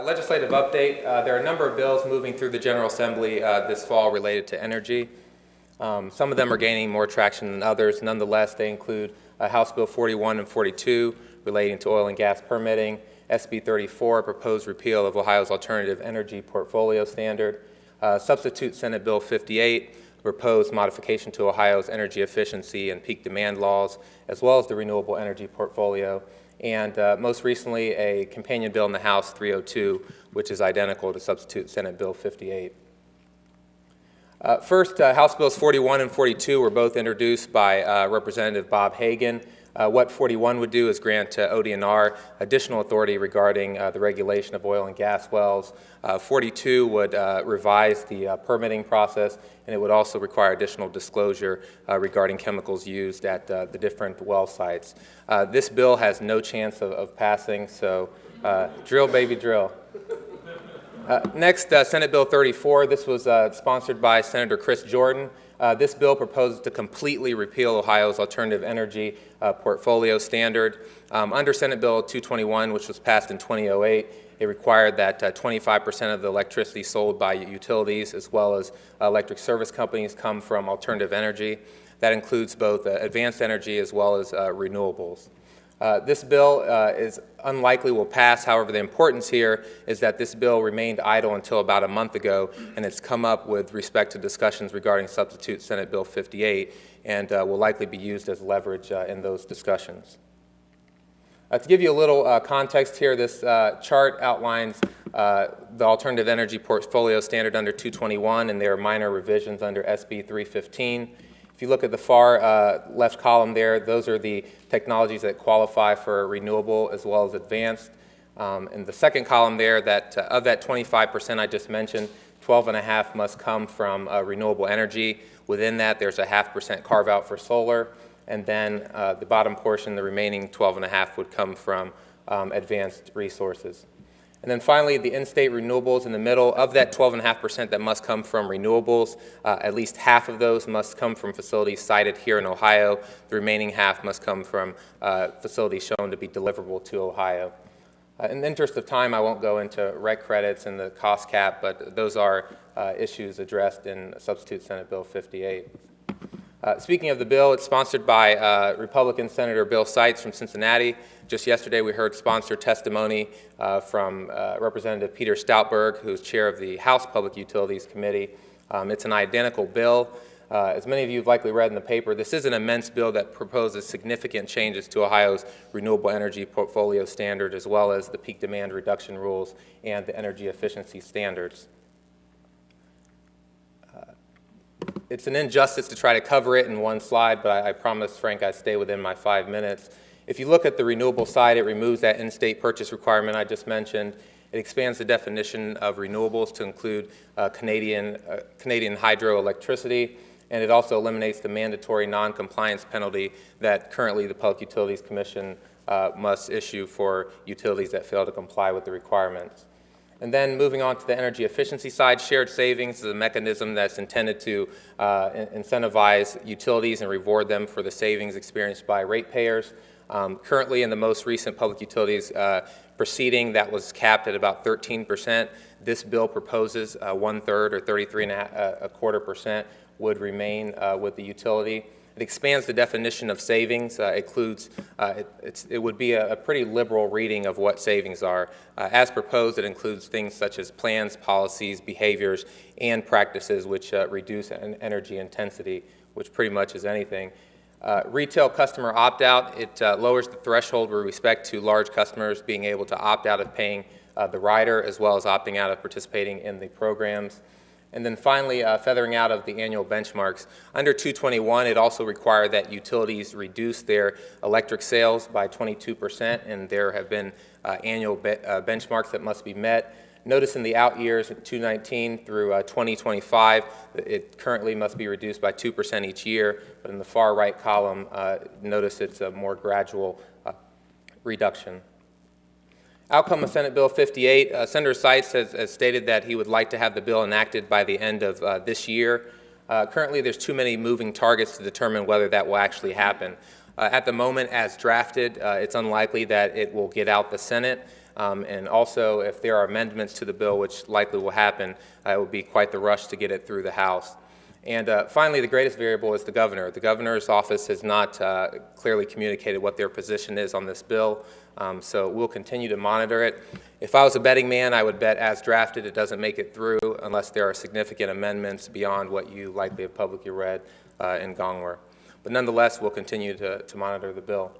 Legislative update. There are a number of bills moving through the General Assembly this fall related to energy. Some of them are gaining more traction than others. Nonetheless, they include House Bill 41 and 42 relating to oil and gas permitting, SB 34, a proposed repeal of Ohio's alternative energy portfolio standard, substitute Senate Bill 58, proposed modification to Ohio's energy efficiency and peak demand laws, as well as the renewable energy portfolio, and most recently a companion bill in the House, 302, which is identical to substitute Senate Bill 58. First, House Bills 41 and 42 were both introduced by Representative Bob Hagan. What 41 would do is grant ODNR additional authority regarding the regulation of oil and gas wells. 42 would revise the permitting process, and it would also require additional disclosure regarding chemicals used at the different well sites. This bill has no chance of passing, so drill, baby, drill. Next, Senate Bill 34. This was sponsored by Senator Chris Jordan. This bill proposes to completely repeal Ohio's alternative energy portfolio standard. Under Senate Bill 221, which was passed in 2008, it required that 25% of the electricity sold by utilities as well as electric service companies come from alternative energy. That includes both advanced energy as well as renewables. This bill is unlikely will pass. However, the importance here is that this bill remained idle until about a month ago, and it's come up with respect to discussions regarding substitute Senate Bill 58, and will likely be used as leverage in those discussions. To give you a little context here, this chart outlines the alternative energy portfolio standard under 221, and there are minor revisions under SB 315. If you look at the far left column there, those are the technologies that qualify for renewable as well as advanced. In the second column there, of that 25% I just mentioned, 12.5 must come from renewable energy. Within that, there's a 0.5% carve out for solar, and then the bottom portion, the remaining 12.5 would come from advanced resources. And then finally, the in-state renewables in the middle. Of that 12.5% that must come from renewables, at least half of those must come from facilities sited here in Ohio. The remaining half must come from facilities shown to be deliverable to Ohio. In the interest of time, I won't go into REC credits and the cost cap, but those are issues addressed in Substitute Senate Bill 58. Speaking of the bill, it's sponsored by Republican Senator Bill R-Seitz from Cincinnati. Just yesterday, we heard sponsored testimony from Representative Peter Stoutberg, who's chair of the House Public Utilities Committee. It's an identical bill. As many of you have likely read in the paper, this is an immense bill that proposes significant changes to Ohio's renewable energy portfolio standard, as well as the peak demand reduction rules and the energy efficiency standards. It's an injustice to try to cover it in one slide, but I promise, Frank, I'd stay within my 5 minutes. If you look at the renewable side, it removes that in-state purchase requirement I just mentioned. It expands the definition of renewables to include Canadian hydroelectricity, and it also eliminates the mandatory non-compliance penalty that currently the Public Utilities Commission must issue for utilities that fail to comply with the requirements. And then moving on to the energy efficiency side, shared savings is a mechanism that's intended to incentivize utilities and reward them for the savings experienced by ratepayers. Currently, in the most recent public utilities proceeding, that was capped at about 13%. This bill proposes 1/3 or 33.25% would remain with the utility. It expands the definition of savings. It would be a pretty liberal reading of what savings are. As proposed, it includes things such as plans, policies, behaviors, and practices which reduce energy intensity, which pretty much is anything. Retail customer opt-out, it lowers the threshold with respect to large customers being able to opt out of paying the rider, as well as opting out of participating in the programs. And then finally, feathering out of the annual benchmarks. Under 221, it also required that utilities reduce their electric sales by 22%, and there have been annual benchmarks that must be met. Notice in the out years, 2019 through 2025, it currently must be reduced by 2% each year, but in the far right column, notice it's a more gradual reduction. Outcome of Senate Bill 58, Senator R-Seitz has stated that he would like to have the bill enacted by the end of this year. Currently, there's too many moving targets to determine whether that will actually happen. At the moment, as drafted, it's unlikely that it will get out the Senate. And also, if there are amendments to the bill, which likely will happen, it will be quite the rush to get it through the House. And finally, the greatest variable is the governor. The governor's office has not clearly communicated what their position is on this bill, so we'll continue to monitor it. If I was a betting man, I would bet as drafted it doesn't make it through unless there are significant amendments beyond what you likely have publicly read in Gongwer. But nonetheless, we'll continue to monitor the bill.